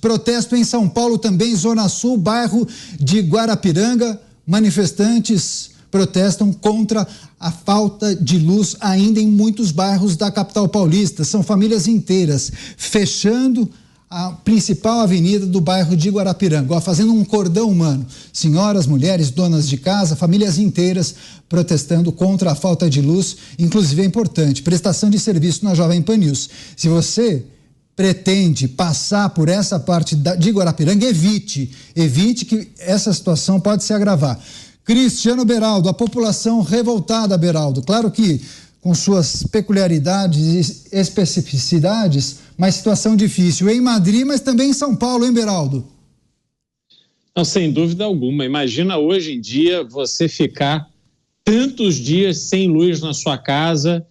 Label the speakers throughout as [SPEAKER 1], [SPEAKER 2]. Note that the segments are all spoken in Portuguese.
[SPEAKER 1] Protesto em São Paulo também, Zona Sul, bairro de Guarapiranga. Manifestantes protestam contra a falta de luz ainda em muitos bairros da capital paulista. São famílias inteiras fechando a principal avenida do bairro de Guarapiranga, fazendo um cordão humano. Senhoras, mulheres, donas de casa, famílias inteiras protestando contra a falta de luz. Inclusive é importante, prestação de serviço na Jovem Pan News. Se você pretende passar por essa parte de Guarapiranga, evite que essa situação pode se agravar. Cristiano Beraldo, a população revoltada, Beraldo, claro que com suas peculiaridades e especificidades, mas situação difícil em Madrid, mas também em São Paulo, hein, Beraldo?
[SPEAKER 2] Não, sem dúvida alguma. Imagina hoje em dia você ficar tantos dias sem luz na sua casa,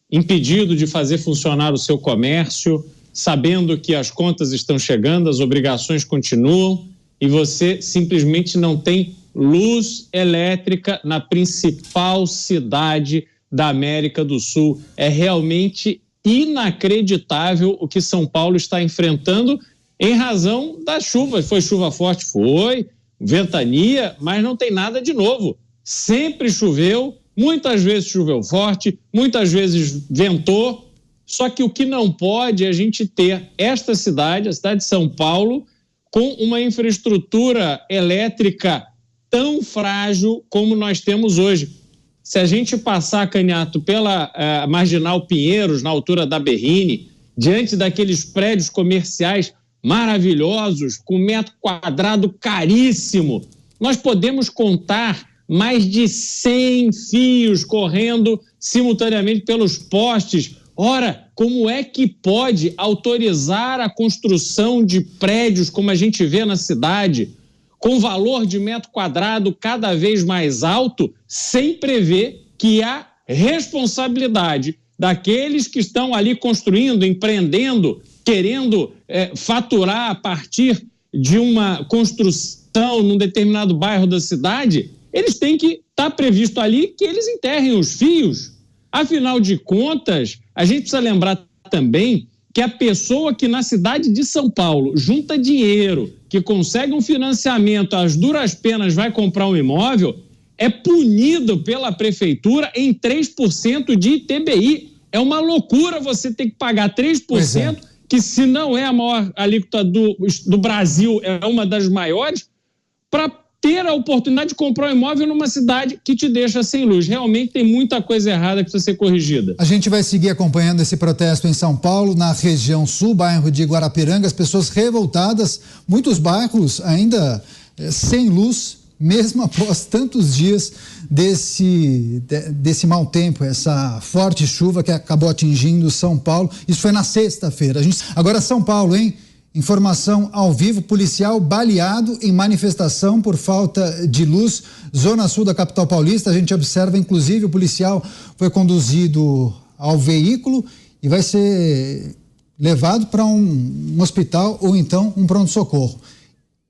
[SPEAKER 2] impedido de fazer funcionar o seu comércio, sabendo que as contas estão chegando, as obrigações continuam e você simplesmente não tem luz elétrica na principal cidade da América do Sul. É realmente inacreditável o que São Paulo está enfrentando em razão das chuvas. Foi chuva forte? Foi. Ventania, mas não tem nada de novo. Sempre choveu, muitas vezes choveu forte, muitas vezes ventou. Só que o que não pode é a gente ter esta cidade, a cidade de São Paulo, com uma infraestrutura elétrica tão frágil como nós temos hoje. Se a gente passar, Canhato, pela Marginal Pinheiros, na altura da Berrini, diante daqueles prédios comerciais maravilhosos, com metro quadrado caríssimo, nós podemos contar mais de 100 fios correndo simultaneamente pelos postes. Ora, como é que pode autorizar a construção de prédios como a gente vê na cidade, com valor de metro quadrado cada vez mais alto, sem prever que há responsabilidade daqueles que estão ali construindo, empreendendo, querendo faturar a partir de uma construção num determinado bairro da cidade? Eles têm que estar previsto ali que eles enterrem os fios. Afinal de contas, a gente precisa lembrar também que a pessoa que na cidade de São Paulo junta dinheiro, que consegue um financiamento, às duras penas vai comprar um imóvel, é punido pela prefeitura em 3% de ITBI. É uma loucura você ter que pagar 3%, que se não é a maior alíquota do Brasil, é uma das maiores, para ter a oportunidade de comprar um imóvel numa cidade que te deixa sem luz. Realmente tem muita coisa errada que precisa ser corrigida.
[SPEAKER 1] A gente vai seguir acompanhando esse protesto em São Paulo, na região sul, bairro de Guarapiranga, as pessoas revoltadas, muitos bairros ainda sem luz, mesmo após tantos dias desse mau tempo, essa forte chuva que acabou atingindo São Paulo. Isso foi na sexta-feira. Agora São Paulo, hein? Informação ao vivo, policial baleado em manifestação por falta de luz, zona sul da capital paulista. A gente observa, inclusive, o policial foi conduzido ao veículo e vai ser levado para um hospital ou então um pronto-socorro.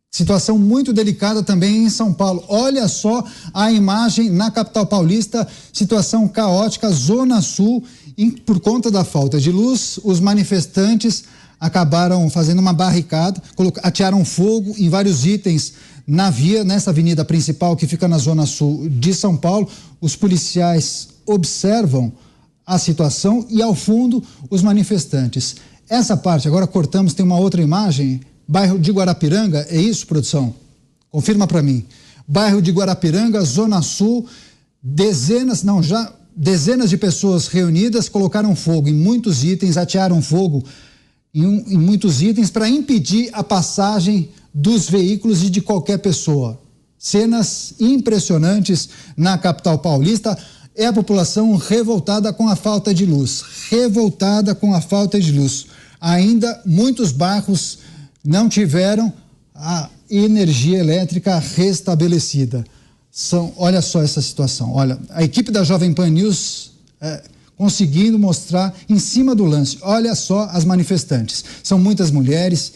[SPEAKER 1] Situação muito delicada também em São Paulo. Olha só a imagem na capital paulista, situação caótica, zona sul, por conta da falta de luz, os manifestantes acabaram fazendo uma barricada, atearam fogo em vários itens na via, nessa avenida principal que fica na zona sul de São Paulo. Os policiais observam a situação e ao fundo os manifestantes. Essa parte, agora cortamos, tem uma outra imagem, bairro de Guarapiranga, é isso, produção? Confirma para mim. Bairro de Guarapiranga, zona sul, dezenas de pessoas reunidas colocaram fogo em muitos itens, atearam fogo em muitos itens para impedir a passagem dos veículos e de qualquer pessoa. Cenas impressionantes na capital paulista. É a população revoltada com a falta de luz. Revoltada com a falta de luz. Ainda muitos bairros não tiveram a energia elétrica restabelecida. Olha só essa situação. Olha, a equipe da Jovem Pan News conseguindo mostrar em cima do lance. Olha só as manifestantes. São muitas mulheres,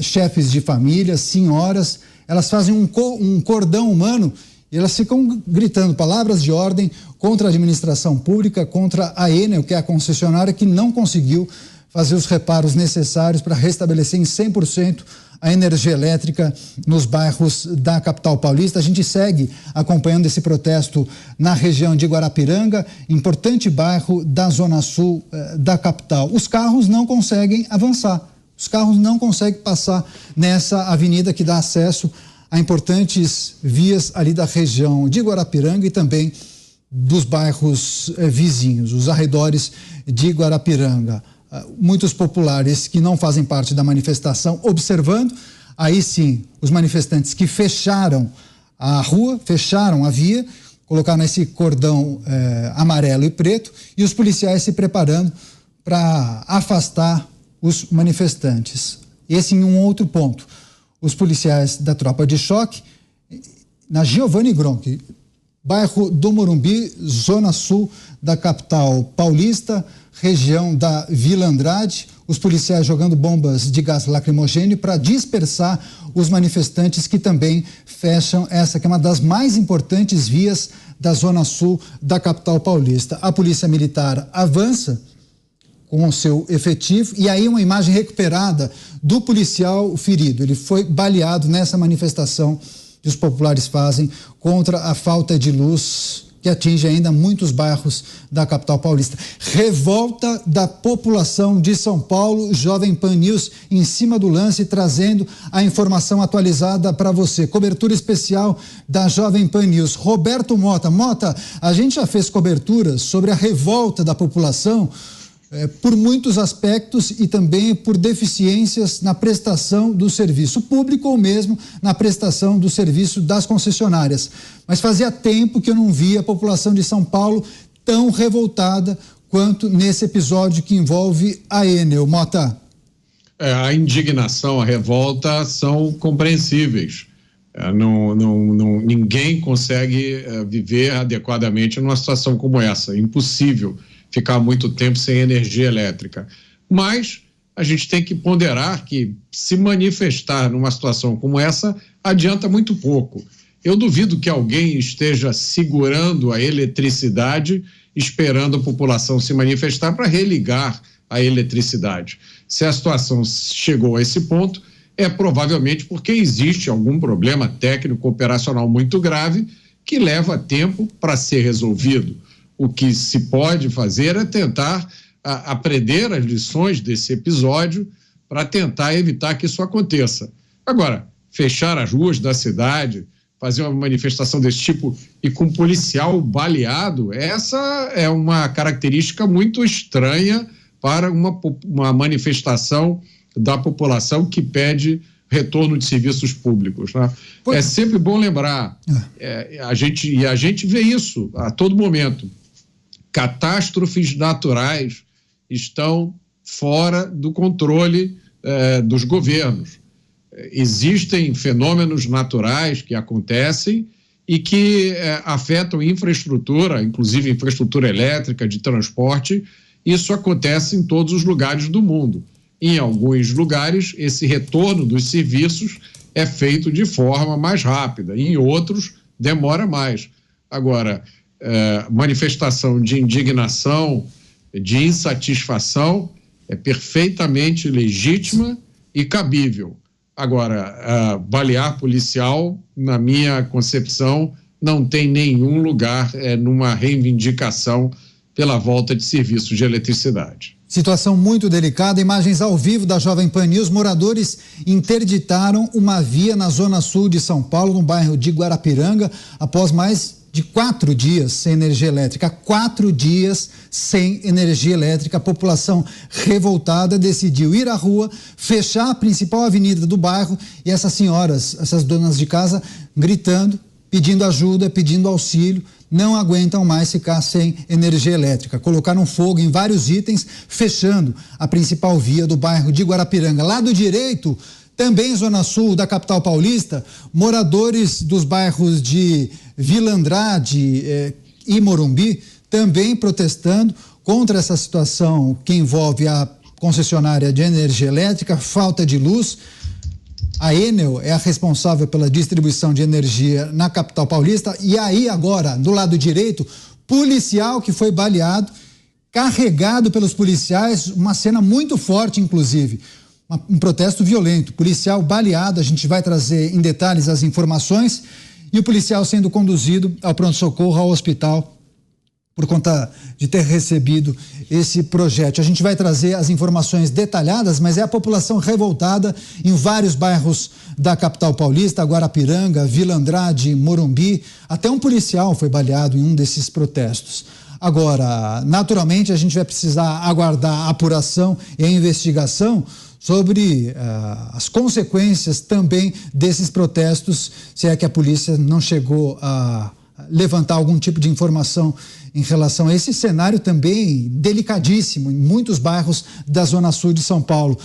[SPEAKER 1] chefes de família, senhoras. Elas fazem um cordão humano e elas ficam gritando palavras de ordem contra a administração pública, contra a Enel, que é a concessionária que não conseguiu fazer os reparos necessários para restabelecer em 100% a energia elétrica nos bairros da capital paulista. A gente segue acompanhando esse protesto na região de Guarapiranga, importante bairro da zona sul da capital. Os carros não conseguem avançar, os carros não conseguem passar nessa avenida que dá acesso a importantes vias ali da região de Guarapiranga e também dos bairros vizinhos, os arredores de Guarapiranga. Muitos populares que não fazem parte da manifestação observando, aí sim, os manifestantes que fecharam a rua, fecharam a via, colocaram esse cordão amarelo e preto e os policiais se preparando para afastar os manifestantes. Esse em um outro ponto, os policiais da tropa de choque, na Giovanni Gronchi, bairro do Morumbi, zona sul da capital paulista, região da Vila Andrade, os policiais jogando bombas de gás lacrimogêneo para dispersar os manifestantes que também fecham essa que é uma das mais importantes vias da zona sul da capital paulista. A polícia militar avança com o seu efetivo e aí uma imagem recuperada do policial ferido. Ele foi baleado nessa manifestação que os populares fazem contra a falta de luz que atinge ainda muitos bairros da capital paulista. Revolta da população de São Paulo, Jovem Pan News em cima do lance, trazendo a informação atualizada para você. Cobertura especial da Jovem Pan News. Roberto Mota. Mota, a gente já fez cobertura sobre a revolta da população por muitos aspectos e também por deficiências na prestação do serviço público ou mesmo na prestação do serviço das concessionárias. Mas fazia tempo que eu não via a população de São Paulo tão revoltada quanto nesse episódio que envolve a Enel. Mota.
[SPEAKER 3] A indignação, a revolta são compreensíveis. Ninguém consegue viver adequadamente numa situação como essa. Impossível ficar muito tempo sem energia elétrica. Mas a gente tem que ponderar que se manifestar numa situação como essa adianta muito pouco. Eu duvido que alguém esteja segurando a eletricidade, esperando a população se manifestar para religar a eletricidade. Se a situação chegou a esse ponto, é provavelmente porque existe algum problema técnico operacional muito grave que leva tempo para ser resolvido. O que se pode fazer é tentar aprender as lições desse episódio para tentar evitar que isso aconteça. Agora, fechar as ruas da cidade, fazer uma manifestação desse tipo e com um policial baleado, essa é uma característica muito estranha para uma manifestação da população que pede retorno de serviços públicos, né? É sempre bom lembrar, a gente vê isso a todo momento. Catástrofes naturais estão fora do controle dos governos. Existem fenômenos naturais que acontecem e que afetam infraestrutura, inclusive infraestrutura elétrica, de transporte. Isso acontece em todos os lugares do mundo. Em alguns lugares, esse retorno dos serviços é feito de forma mais rápida, em outros, demora mais. Agora, manifestação de indignação, de insatisfação, é perfeitamente legítima e cabível. Agora, balear policial, na minha concepção, não tem nenhum lugar numa reivindicação pela volta de serviços de eletricidade.
[SPEAKER 1] Situação muito delicada, imagens ao vivo da Jovem Pan News. Moradores interditaram uma via na zona sul de São Paulo, no bairro de Guarapiranga, após mais de 4 dias sem energia elétrica. 4 dias sem energia elétrica. A população revoltada decidiu ir à rua, fechar a principal avenida do bairro e essas senhoras, essas donas de casa, gritando, pedindo ajuda, pedindo auxílio, não aguentam mais ficar sem energia elétrica. Colocaram fogo em vários itens, fechando a principal via do bairro de Guarapiranga. Lado direito, também zona sul da capital paulista, moradores dos bairros de Vila Andrade e Morumbi também protestando contra essa situação que envolve a concessionária de energia elétrica, falta de luz. A Enel é a responsável pela distribuição de energia na capital paulista. E aí agora, do lado direito, policial que foi baleado, carregado pelos policiais, uma cena muito forte, inclusive. Um protesto violento, policial baleado, a gente vai trazer em detalhes as informações, e o policial sendo conduzido ao pronto-socorro, ao hospital, por conta de ter recebido esse projétil. A gente vai trazer as informações detalhadas, mas é a população revoltada em vários bairros da capital paulista, Guarapiranga, Vila Andrade, Morumbi. Até um policial foi baleado em um desses protestos. Agora, naturalmente, a gente vai precisar aguardar a apuração e a investigação sobre as consequências também desses protestos, se é que a polícia não chegou a levantar algum tipo de informação em relação a esse cenário também delicadíssimo em muitos bairros da Zona Sul de São Paulo.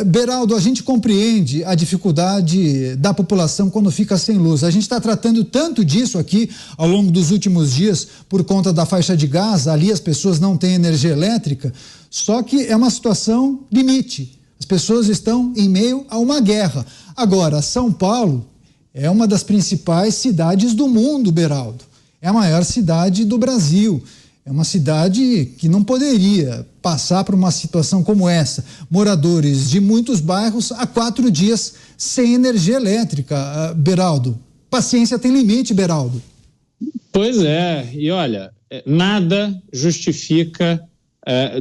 [SPEAKER 1] Beraldo, a gente compreende a dificuldade da população quando fica sem luz. A gente está tratando tanto disso aqui ao longo dos últimos dias por conta da faixa de gás, ali as pessoas não têm energia elétrica, só que é uma situação limite. As pessoas estão em meio a uma guerra. Agora, São Paulo é uma das principais cidades do mundo, Beraldo. É a maior cidade do Brasil. É uma cidade que não poderia passar por uma situação como essa. Moradores de muitos bairros há 4 dias sem energia elétrica. Beraldo, paciência tem limite, Beraldo.
[SPEAKER 2] Pois é, e olha, nada justifica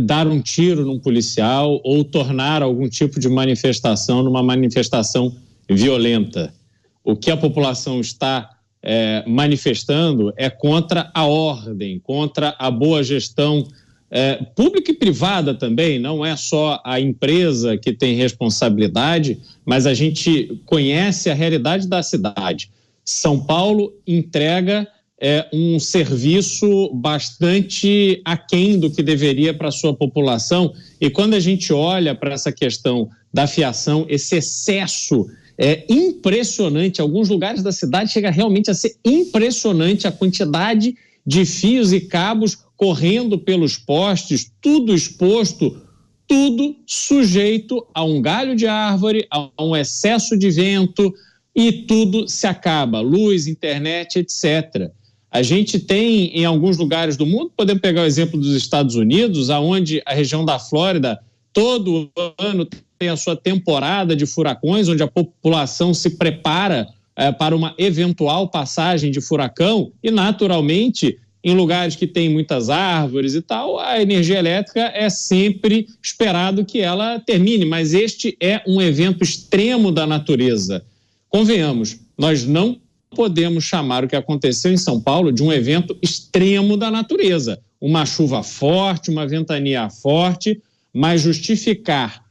[SPEAKER 2] dar um tiro num policial ou tornar algum tipo de manifestação numa manifestação violenta. O que a população está manifestando é contra a ordem, contra a boa gestão pública e privada também. Não é só a empresa que tem responsabilidade, mas a gente conhece a realidade da cidade. São Paulo entrega um serviço bastante aquém do que deveria para a sua população, e quando a gente olha para essa questão da fiação, esse excesso é impressionante. Alguns lugares da cidade chega realmente a ser impressionante a quantidade de fios e cabos correndo pelos postes, tudo exposto, tudo sujeito a um galho de árvore, a um excesso de vento, e tudo se acaba, luz, internet, etc. A gente tem em alguns lugares do mundo, podemos pegar o exemplo dos Estados Unidos, onde a região da Flórida todo ano tem a sua temporada de furacões, onde a população se prepara para uma eventual passagem de furacão, e naturalmente em lugares que tem muitas árvores e tal, a energia elétrica é sempre esperado que ela termine, mas este é um evento extremo da natureza. Convenhamos, nós não podemos chamar o que aconteceu em São Paulo de um evento extremo da natureza. Uma chuva forte, uma ventania forte, mas justificar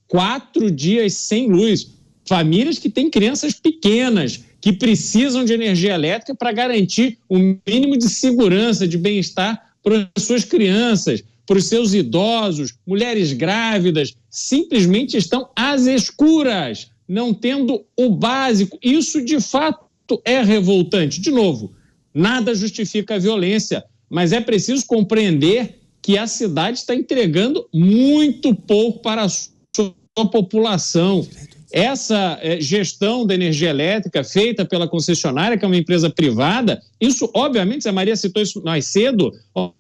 [SPEAKER 2] 4 dias sem luz, famílias que têm crianças pequenas, que precisam de energia elétrica para garantir um mínimo de segurança, de bem-estar para as suas crianças, para os seus idosos, mulheres grávidas, simplesmente estão às escuras, não tendo o básico. Isso, de fato, é revoltante. De novo, nada justifica a violência, mas é preciso compreender que a cidade está entregando muito pouco para a sua população. Essa gestão da energia elétrica feita pela concessionária, que é uma empresa privada, isso, obviamente, a Maria citou isso mais cedo,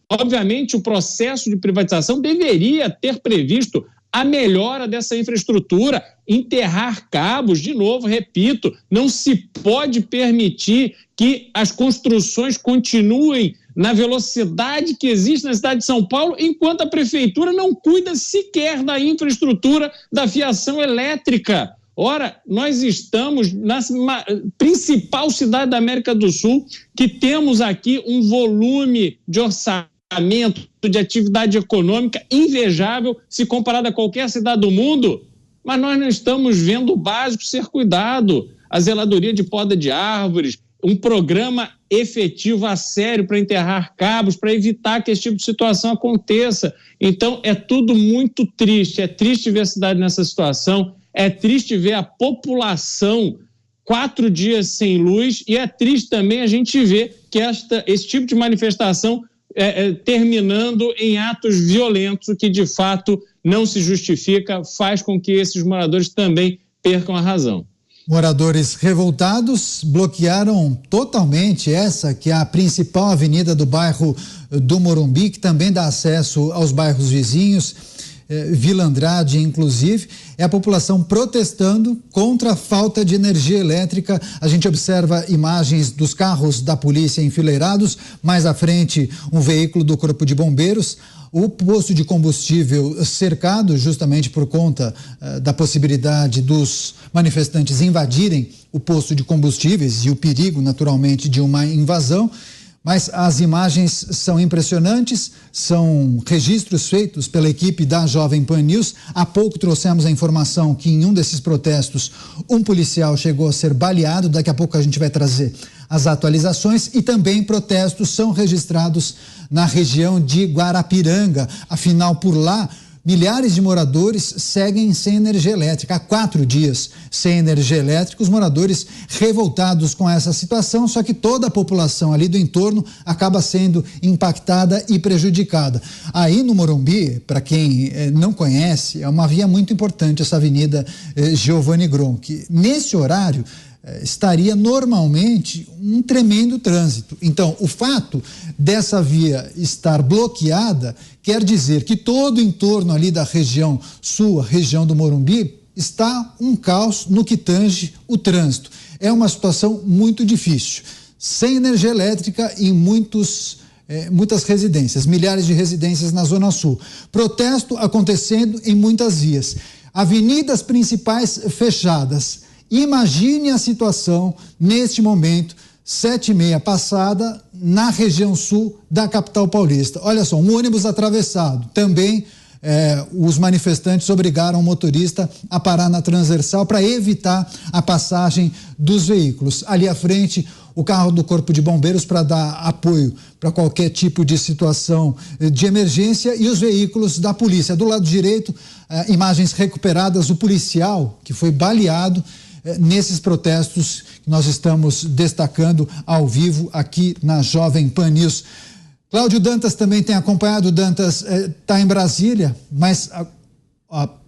[SPEAKER 2] obviamente o processo de privatização deveria ter previsto a melhora dessa infraestrutura, enterrar cabos, de novo, repito, não se pode permitir que as construções continuem na velocidade que existe na cidade de São Paulo, enquanto a prefeitura não cuida sequer da infraestrutura da fiação elétrica. Ora, nós estamos na principal cidade da América do Sul, que temos aqui um volume de orçamento, de atividade econômica invejável se comparado a qualquer cidade do mundo, mas nós não estamos vendo o básico ser cuidado. A zeladoria de poda de árvores, um programa efetivo a sério para enterrar cabos, para evitar que esse tipo de situação aconteça. Então, é tudo muito triste. É triste ver a cidade nessa situação, é triste ver a população 4 dias sem luz, e é triste também a gente ver que esse tipo de manifestação terminando em atos violentos, o que de fato não se justifica, faz com que esses moradores também percam a razão.
[SPEAKER 1] Moradores revoltados bloquearam totalmente essa que é a principal avenida do bairro do Morumbi, que também dá acesso aos bairros vizinhos, Vila Andrade inclusive. É a população protestando contra a falta de energia elétrica. A gente observa imagens dos carros da polícia enfileirados, mais à frente um veículo do Corpo de Bombeiros. O posto de combustível cercado justamente por conta da possibilidade dos manifestantes invadirem o posto de combustíveis e o perigo, naturalmente, de uma invasão. Mas as imagens são impressionantes, são registros feitos pela equipe da Jovem Pan News. Há pouco trouxemos a informação que em um desses protestos um policial chegou a ser baleado. Daqui a pouco a gente vai trazer as atualizações. E também protestos são registrados na região de Guarapiranga. Afinal, por lá, milhares de moradores seguem sem energia elétrica. Há 4 dias sem energia elétrica, os moradores revoltados com essa situação, só que toda a população ali do entorno acaba sendo impactada e prejudicada. Aí no Morumbi, para quem não conhece, é uma via muito importante, essa Avenida Giovanni Gronchi. Nesse horário, estaria normalmente um tremendo trânsito. Então, o fato dessa via estar bloqueada quer dizer que todo o entorno ali da região sul, a região do Morumbi, está um caos no que tange o trânsito. É uma situação muito difícil. Sem energia elétrica em muitas residências, milhares de residências na Zona Sul. Protesto acontecendo em muitas vias. Avenidas principais fechadas. Imagine a situação neste momento, 7h30 passada, na região sul da capital paulista. Olha só, um ônibus atravessado. Também os manifestantes obrigaram o motorista a parar na transversal para evitar a passagem dos veículos. Ali à frente, o carro do Corpo de Bombeiros para dar apoio para qualquer tipo de situação de emergência e os veículos da polícia. Do lado direito, imagens recuperadas, o policial que foi baleado nesses protestos que nós estamos destacando ao vivo aqui na Jovem Pan News. Cláudio Dantas também tem acompanhado. Dantas está em Brasília, mas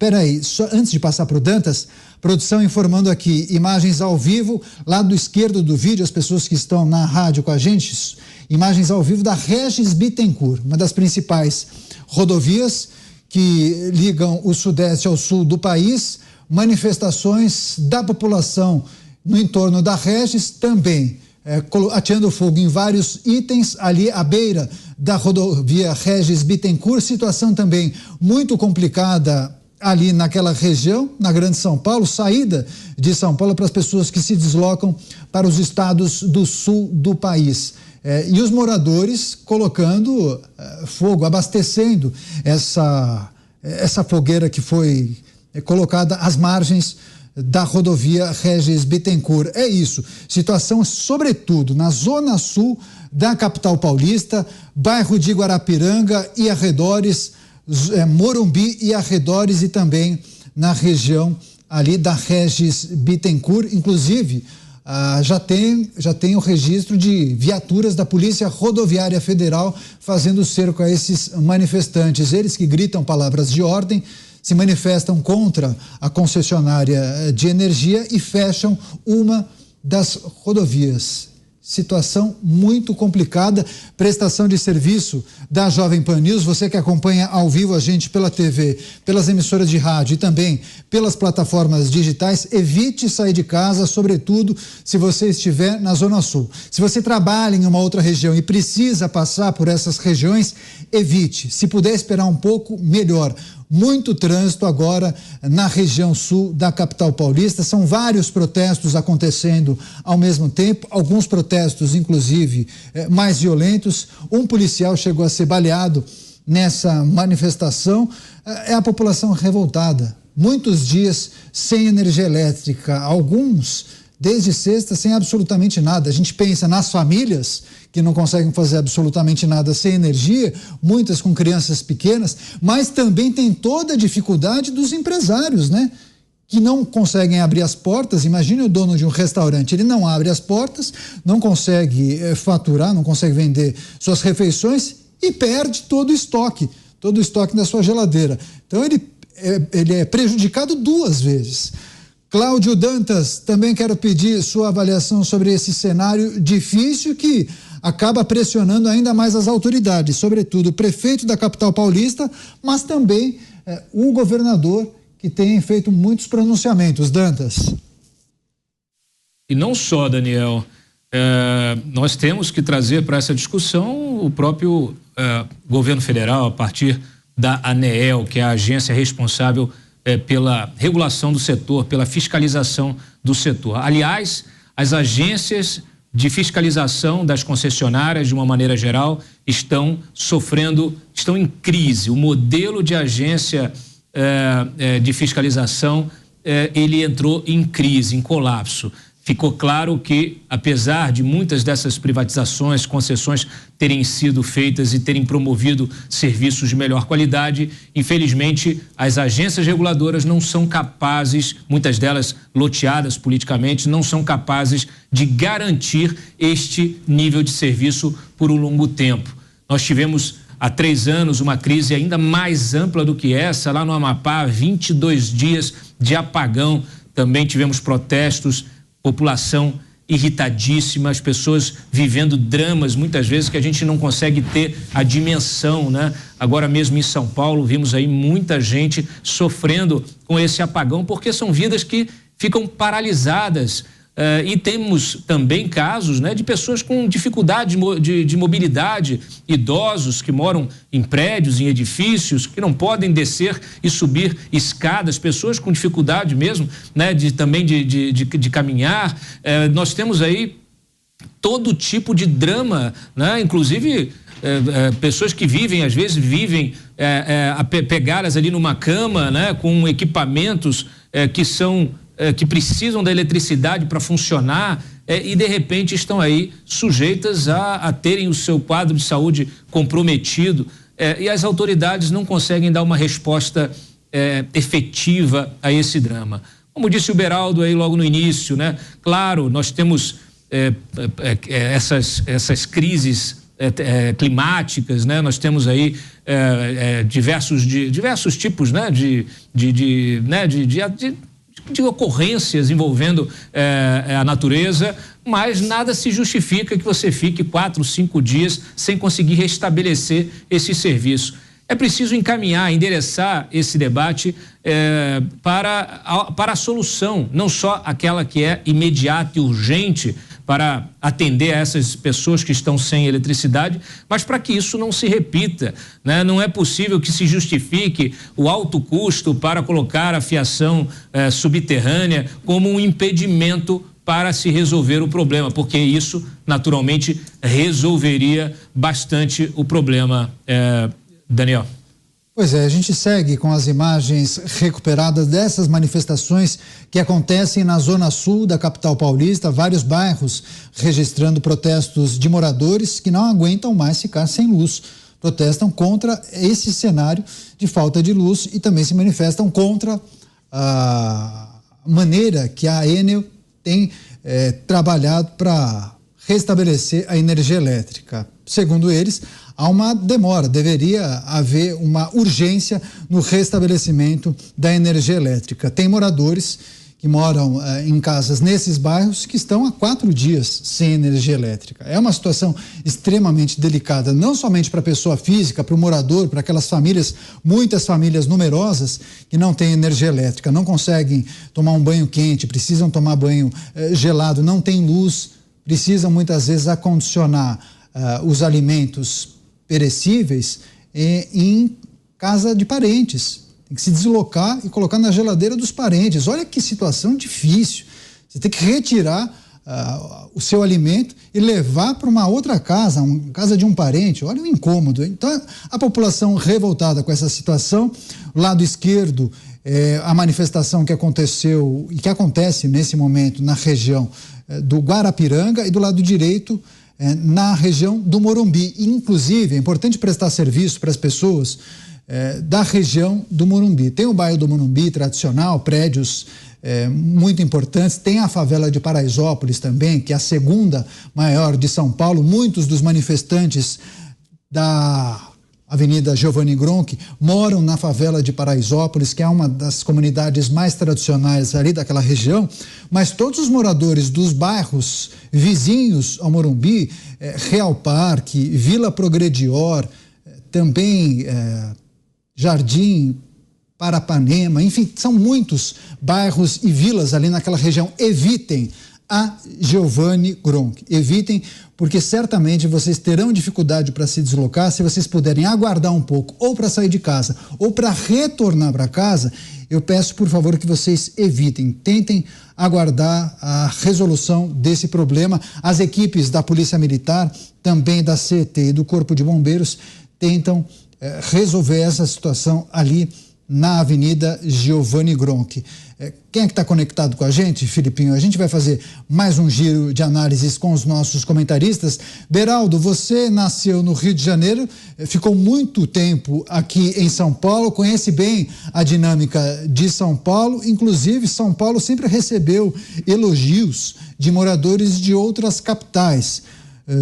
[SPEAKER 1] peraí, só antes de passar para o Dantas, produção informando aqui, imagens ao vivo, lado esquerdo do vídeo, as pessoas que estão na rádio com a gente, imagens ao vivo da Regis Bittencourt, uma das principais rodovias que ligam o sudeste ao sul do país. Manifestações da população no entorno da Regis, também ateando fogo em vários itens ali à beira da rodovia Regis Bittencourt. Situação também muito complicada ali naquela região, na Grande São Paulo, saída de São Paulo para as pessoas que se deslocam para os estados do sul do país. E os moradores colocando fogo, abastecendo essa fogueira que foi colocada às margens da rodovia Regis Bittencourt. É isso, situação sobretudo na zona sul da capital paulista, bairro de Guarapiranga e arredores, Morumbi e arredores, e também na região ali da Regis Bittencourt. Inclusive, já tem o registro de viaturas da Polícia Rodoviária Federal fazendo cerco a esses manifestantes. Eles que gritam palavras de ordem, se manifestam contra a concessionária de energia e fecham uma das rodovias. Situação muito complicada, prestação de serviço da Jovem Pan News. Você que acompanha ao vivo a gente pela TV, pelas emissoras de rádio e também pelas plataformas digitais, evite sair de casa, sobretudo se você estiver na Zona Sul. Se você trabalha em uma outra região e precisa passar por essas regiões, evite. Se puder esperar um pouco, melhor. Muito trânsito agora na região sul da capital paulista. São vários protestos acontecendo ao mesmo tempo, alguns protestos, inclusive, mais violentos. Um policial chegou a ser baleado nessa manifestação. É a população revoltada. Muitos dias sem energia elétrica, alguns desde sexta sem absolutamente nada. A gente pensa nas famílias que não conseguem fazer absolutamente nada sem energia, muitas com crianças pequenas, mas também tem toda a dificuldade dos empresários, né? Que não conseguem abrir as portas. Imagine o dono de um restaurante, ele não abre as portas, não consegue faturar, não consegue vender suas refeições e perde todo o estoque da sua geladeira. Então ele é prejudicado 2 vezes. Cláudio Dantas, também quero pedir sua avaliação sobre esse cenário difícil que acaba pressionando ainda mais as autoridades, sobretudo o prefeito da capital paulista, mas também o governador, que tem feito muitos pronunciamentos. Dantas.
[SPEAKER 4] E não só, Daniel, nós temos que trazer para essa discussão o próprio governo federal, a partir da ANEEL, que é a agência responsável pela regulação do setor, pela fiscalização do setor. Aliás, as agências de fiscalização das concessionárias, de uma maneira geral, estão em crise. O modelo de agência de fiscalização, ele entrou em crise, em colapso. Ficou claro que, apesar de muitas dessas privatizações, concessões terem sido feitas e terem promovido serviços de melhor qualidade, infelizmente, as agências reguladoras não são capazes, muitas delas loteadas politicamente, não são capazes de garantir este nível de serviço por um longo tempo. Nós tivemos, há 3 anos, uma crise ainda mais ampla do que essa, lá no Amapá, 22 dias de apagão, também tivemos protestos, população irritadíssima, as pessoas vivendo dramas, muitas vezes que a gente não consegue ter a dimensão, né? Agora mesmo em São Paulo, vimos aí muita gente sofrendo com esse apagão, porque são vidas que ficam paralisadas. E temos também casos, né, de pessoas com dificuldade de mobilidade, idosos que moram em prédios, em edifícios, que não podem descer e subir escadas, pessoas com dificuldade mesmo, né, também de caminhar. Nós temos aí todo tipo de drama, né, inclusive pessoas que às vezes vivem pegadas ali numa cama, né, com equipamentos que precisam da eletricidade para funcionar e de repente estão aí sujeitas a terem o seu quadro de saúde comprometido e as autoridades não conseguem dar uma resposta efetiva a esse drama. Como disse o Beraldo aí logo no início, né? Claro, nós temos essas crises climáticas, né? Nós temos aí diversos tipos, né? De ocorrências envolvendo a natureza, mas nada se justifica que você fique 4, 5 dias sem conseguir restabelecer esse serviço. É preciso endereçar esse debate para a solução, não só aquela que é imediata e urgente para atender a essas pessoas que estão sem eletricidade, mas para que isso não se repita, né? Não é possível que se justifique o alto custo para colocar a fiação subterrânea como um impedimento para se resolver o problema, porque isso naturalmente resolveria bastante o problema, Daniel.
[SPEAKER 1] Pois é, a gente segue com as imagens recuperadas dessas manifestações que acontecem na zona sul da capital paulista, vários bairros registrando protestos de moradores que não aguentam mais ficar sem luz. Protestam contra esse cenário de falta de luz e também se manifestam contra a maneira que a Enel tem trabalhado para restabelecer a energia elétrica. Segundo eles, há uma demora, deveria haver uma urgência no restabelecimento da energia elétrica. Tem moradores que moram em casas nesses bairros que estão há 4 dias sem energia elétrica. É uma situação extremamente delicada, não somente para a pessoa física, para o morador, para aquelas famílias, muitas famílias numerosas que não têm energia elétrica, não conseguem tomar um banho quente, precisam tomar banho gelado, não tem luz, precisam muitas vezes acondicionar os alimentos perecíveis em casa de parentes. Tem que se deslocar e colocar na geladeira dos parentes. Olha que situação difícil. Você tem que retirar o seu alimento e levar para uma outra casa, casa de um parente. Olha o incômodo. Então, a população revoltada com essa situação. O lado esquerdo, a manifestação que aconteceu e que acontece nesse momento na região do Guarapiranga, e do lado direito, na região do Morumbi. Inclusive, é importante prestar serviço para as pessoas da região do Morumbi. Tem o bairro do Morumbi tradicional, prédios muito importantes. Tem a favela de Paraisópolis também, que é a segunda maior de São Paulo. Muitos dos manifestantes da Avenida Giovanni Gronchi, moram na favela de Paraisópolis, que é uma das comunidades mais tradicionais ali daquela região, mas todos os moradores dos bairros vizinhos ao Morumbi, Real Parque, Vila Progredior, também Jardim Parapanema, enfim, são muitos bairros e vilas ali naquela região. Evitem a Giovanni Gronchi. Evitem, porque certamente vocês terão dificuldade para se deslocar. Se vocês puderem aguardar um pouco, ou para sair de casa, ou para retornar para casa, eu peço, por favor, que vocês evitem. Tentem aguardar a resolução desse problema. As equipes da Polícia Militar, também da CET e do Corpo de Bombeiros, tentam resolver essa situação ali na Avenida Giovanni Gronchi. Quem é que está conectado com a gente, Filipinho? A gente vai fazer mais um giro de análises com os nossos comentaristas. Beraldo, você nasceu no Rio de Janeiro, ficou muito tempo aqui em São Paulo, conhece bem a dinâmica de São Paulo. Inclusive, São Paulo sempre recebeu elogios de moradores de outras capitais,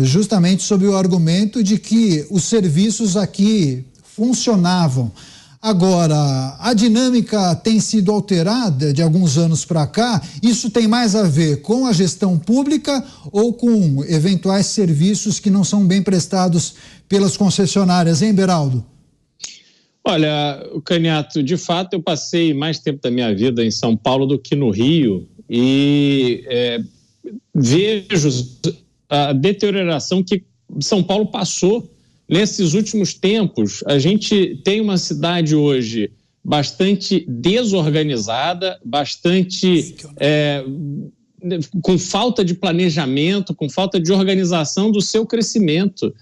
[SPEAKER 1] justamente sob o argumento de que os serviços aqui funcionavam. Agora, a dinâmica tem sido alterada de alguns anos para cá. Isso tem mais a ver com a gestão pública ou com eventuais serviços que não são bem prestados pelas concessionárias, hein, Beraldo?
[SPEAKER 2] Olha, Caniato, de fato eu passei mais tempo da minha vida em São Paulo do que no Rio e vejo a deterioração que São Paulo passou nesses últimos tempos. A gente tem uma cidade hoje bastante desorganizada, bastante com falta de planejamento, com falta de organização do seu crescimento.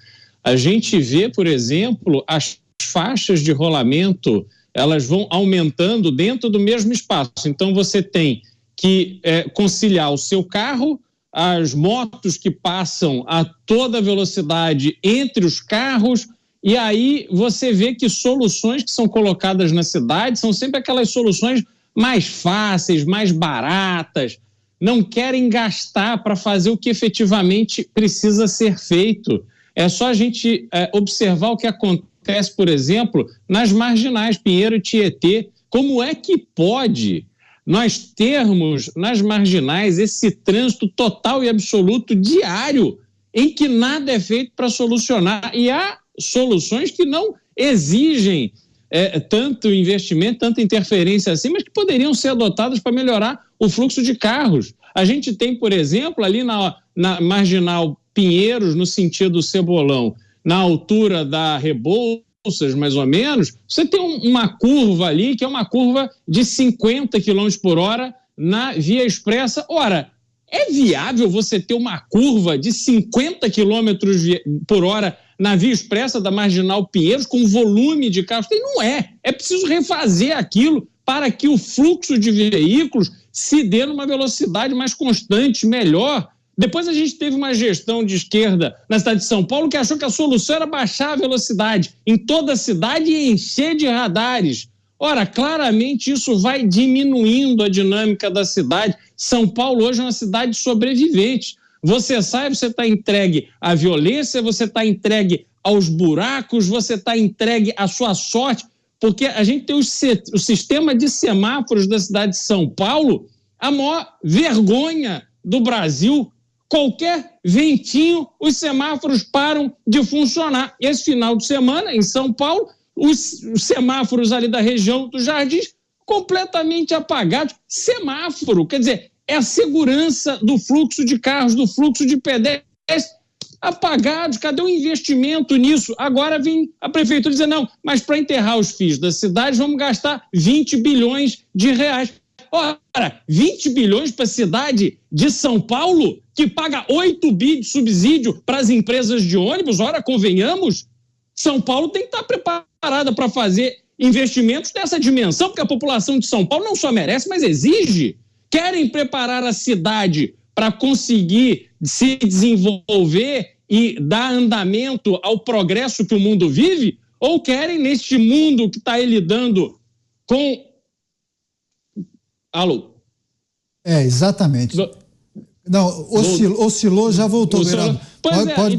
[SPEAKER 2] A gente vê, por exemplo, as faixas de rolamento, elas vão aumentando dentro do mesmo espaço. Então você tem que conciliar o seu carro, as motos que passam a toda velocidade entre os carros, e aí você vê que soluções que são colocadas na cidade são sempre aquelas soluções mais fáceis, mais baratas, não querem gastar para fazer o que efetivamente precisa ser feito. É só a gente observar o que acontece, por exemplo, nas marginais Pinheiro e Tietê. Como é que pode nós termos nas marginais esse trânsito total e absoluto diário em que nada é feito para solucionar? E há soluções que não exigem tanto investimento, tanta interferência assim, mas que poderiam ser adotadas para melhorar o fluxo de carros. A gente tem, por exemplo, ali na marginal Pinheiros, no sentido Cebolão, na altura da Rebouças, mais ou menos, você tem uma curva ali, que é uma curva de 50 km por hora na via expressa. Ora, é viável você ter uma curva de 50 km por hora na via expressa da Marginal Pinheiros com volume de carros? Não é. É preciso refazer aquilo para que o fluxo de veículos se dê numa velocidade mais constante, melhor. Depois a gente teve uma gestão de esquerda na cidade de São Paulo que achou que a solução era baixar a velocidade em toda a cidade e encher de radares. Ora, claramente isso vai diminuindo a dinâmica da cidade. São Paulo hoje é uma cidade sobrevivente. Você sai, você está entregue à violência, você está entregue aos buracos, você está entregue à sua sorte, porque a gente tem o sistema de semáforos da cidade de São Paulo, a maior vergonha do Brasil. Qualquer ventinho, os semáforos param de funcionar. Esse final de semana, em São Paulo, os semáforos ali da região dos Jardins completamente apagados. Semáforo, quer dizer, é a segurança do fluxo de carros, do fluxo de pedestres apagados. Cadê o investimento nisso? Agora vem a prefeitura dizer, não, mas para enterrar os fios das cidades vamos gastar 20 bilhões de reais. Ora, 20 bilhões para a cidade de São Paulo, que paga 8 bi de subsídio para as empresas de ônibus? Ora, convenhamos, São Paulo tem que estar preparada para fazer investimentos dessa dimensão, porque a população de São Paulo não só merece, mas exige. Querem preparar a cidade para conseguir se desenvolver e dar andamento ao progresso que o mundo vive? Ou querem, neste mundo que está lidando com... Alô?
[SPEAKER 1] Exatamente. Não, oscilou, já voltou.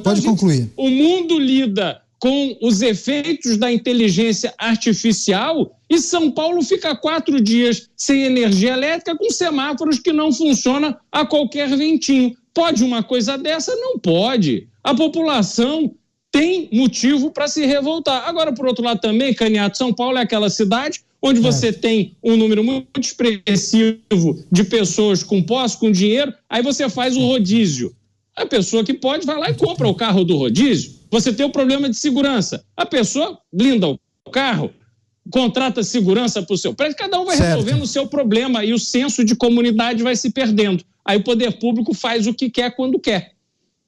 [SPEAKER 2] Pode concluir. O mundo lida com os efeitos da inteligência artificial e São Paulo fica 4 dias sem energia elétrica com semáforos que não funcionam a qualquer ventinho. Pode uma coisa dessa? Não pode. A população tem motivo para se revoltar. Agora, por outro lado também, Caniato, São Paulo é aquela cidade onde você tem um número muito expressivo de pessoas com posse, com dinheiro, aí você faz o rodízio. A pessoa que pode vai lá e compra o carro do rodízio. Você tem o problema de segurança. A pessoa blinda o carro, contrata segurança para o seu prédio, cada um vai resolvendo o seu problema e o senso de comunidade vai se perdendo. Aí o poder público faz o que quer quando quer.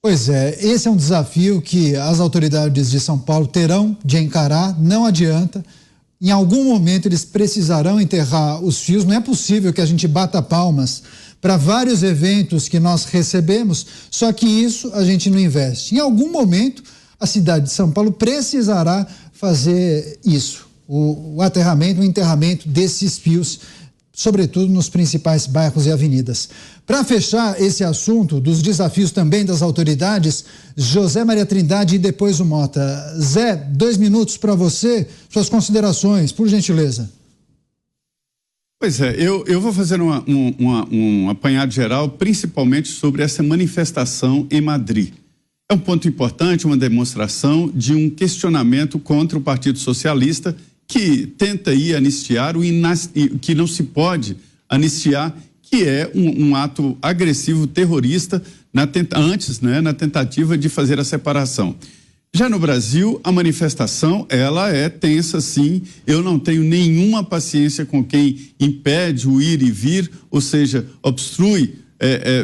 [SPEAKER 1] Pois é, esse é um desafio que as autoridades de São Paulo terão de encarar, não adianta. Em algum momento eles precisarão enterrar os fios, não é possível que a gente bata palmas para vários eventos que nós recebemos, só que isso a gente não investe. Em algum momento a cidade de São Paulo precisará fazer isso, o aterramento, o enterramento desses fios, sobretudo nos principais bairros e avenidas. Para fechar esse assunto dos desafios também das autoridades, José Maria Trindade e depois o Mota. Zé, 2 minutos para você, suas considerações, por gentileza.
[SPEAKER 5] Pois é, eu vou fazer um apanhado geral, principalmente sobre essa manifestação em Madrid. É um ponto importante, uma demonstração de um questionamento contra o Partido Socialista, que tenta aí anistiar o que não se pode anistiar, que é um ato agressivo, terrorista, na tentativa de fazer a separação. Já no Brasil, a manifestação, ela é tensa, sim. Eu não tenho nenhuma paciência com quem impede o ir e vir, ou seja, obstrui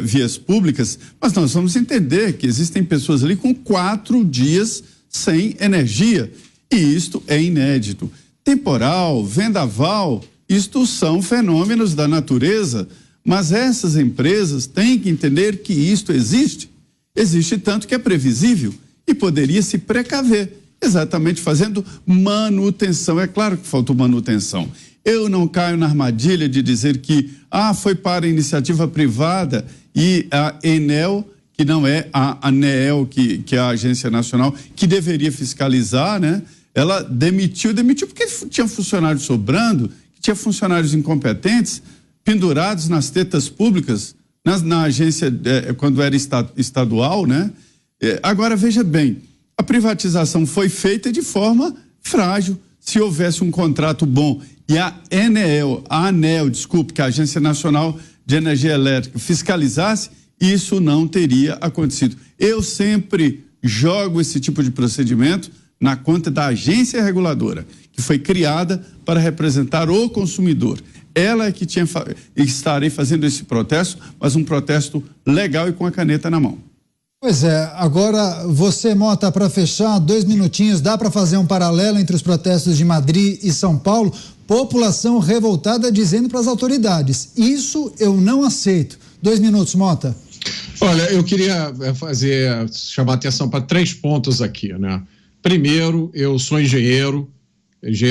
[SPEAKER 5] vias públicas, mas nós vamos entender que existem pessoas ali com 4 dias sem energia, e isto é inédito. Temporal, vendaval, isto são fenômenos da natureza, mas essas empresas têm que entender que isto existe. Existe tanto que é previsível e poderia se precaver, exatamente fazendo manutenção. É claro que faltou manutenção. Eu não caio na armadilha de dizer que foi para a iniciativa privada e a Enel, que não é a ANEEL, que é a agência nacional, que deveria fiscalizar, né? Ela demitiu porque tinha funcionários sobrando, tinha funcionários incompetentes, pendurados nas tetas públicas, na agência, quando era estadual, né? Agora, veja bem, a privatização foi feita de forma frágil. Se houvesse um contrato bom e a ANEEL, que é a Agência Nacional de Energia Elétrica, fiscalizasse, isso não teria acontecido. Eu sempre jogo esse tipo de procedimento na conta da agência reguladora, que foi criada para representar o consumidor. Ela é que estarei fazendo esse protesto, mas um protesto legal e com a caneta na mão.
[SPEAKER 1] Pois é, agora você, Mota, para fechar, 2 minutinhos, dá para fazer um paralelo entre os protestos de Madrid e São Paulo? População revoltada dizendo para as autoridades, isso eu não aceito. 2 minutos, Mota.
[SPEAKER 3] Olha, eu queria chamar a atenção para 3 pontos aqui, né? Primeiro, eu sou engenheiro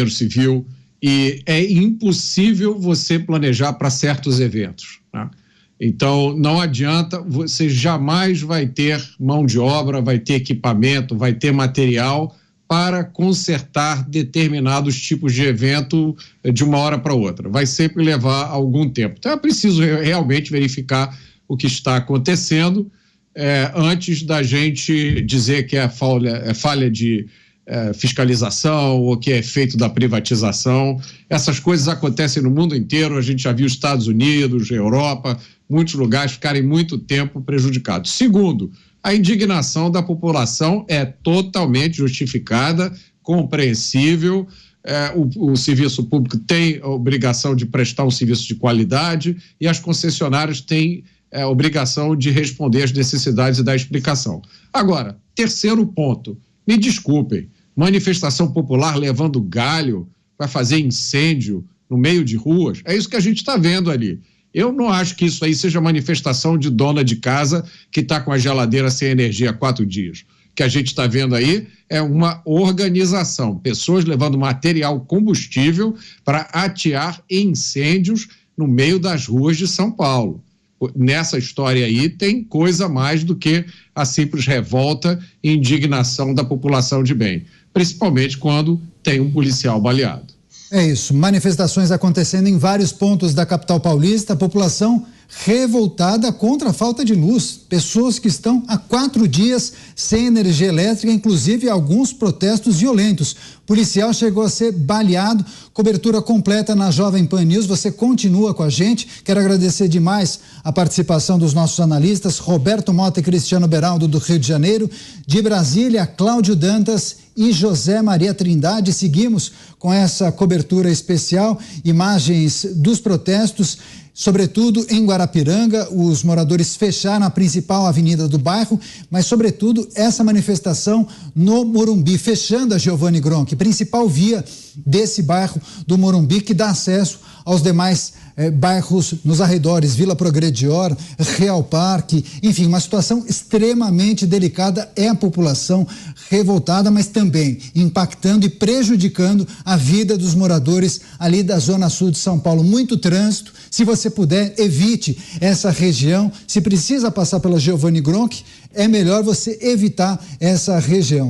[SPEAKER 3] civil, e é impossível você planejar para certos eventos, né? Então, não adianta, você jamais vai ter mão de obra, vai ter equipamento, vai ter material para consertar determinados tipos de evento de uma hora para outra. Vai sempre levar algum tempo. Então, é preciso realmente verificar o que está acontecendo antes da gente dizer que é falha de fiscalização ou que é efeito da privatização. Essas coisas acontecem no mundo inteiro, a gente já viu Estados Unidos, Europa, muitos lugares ficarem muito tempo prejudicados. Segundo, a indignação da população é totalmente justificada, compreensível. O serviço público tem a obrigação de prestar um serviço de qualidade e as concessionárias têm a obrigação de responder às necessidades e dar explicação. Agora, terceiro ponto, me desculpem, manifestação popular levando galho para fazer incêndio no meio de ruas, é isso que a gente está vendo ali. Eu não acho que isso aí seja manifestação de dona de casa que está com a geladeira sem energia há 4 dias. O que a gente está vendo aí é uma organização, pessoas levando material combustível para atear incêndios no meio das ruas de São Paulo. Nessa história aí tem coisa mais do que a simples revolta e indignação da população de bem. principalmente quando tem um policial baleado.
[SPEAKER 1] É isso, manifestações acontecendo em vários pontos da capital paulista, a população revoltada contra a falta de luz. Pessoas que estão há 4 dias sem energia elétrica, inclusive alguns protestos violentos. O policial chegou a ser baleado. Cobertura completa na Jovem Pan News. Você continua com a gente. Quero agradecer demais a participação dos nossos analistas, Roberto Mota e Cristiano Beraldo, do Rio de Janeiro. De Brasília, Cláudio Dantas e José Maria Trindade. Seguimos com essa cobertura especial, imagens dos protestos, sobretudo em Guarapiranga. Os moradores fecharam a principal avenida do bairro, mas sobretudo essa manifestação no Morumbi, fechando a Giovanni Gronchi, principal via desse bairro do Morumbi, que dá acesso aos demais bairros nos arredores, Vila Progredior, Real Parque, enfim, uma situação extremamente delicada. É a população revoltada, mas também impactando e prejudicando a vida dos moradores ali da Zona Sul de São Paulo. Muito trânsito. Se você puder, evite essa região. Se precisa passar pela Giovanni Gronchi, é melhor você evitar essa região.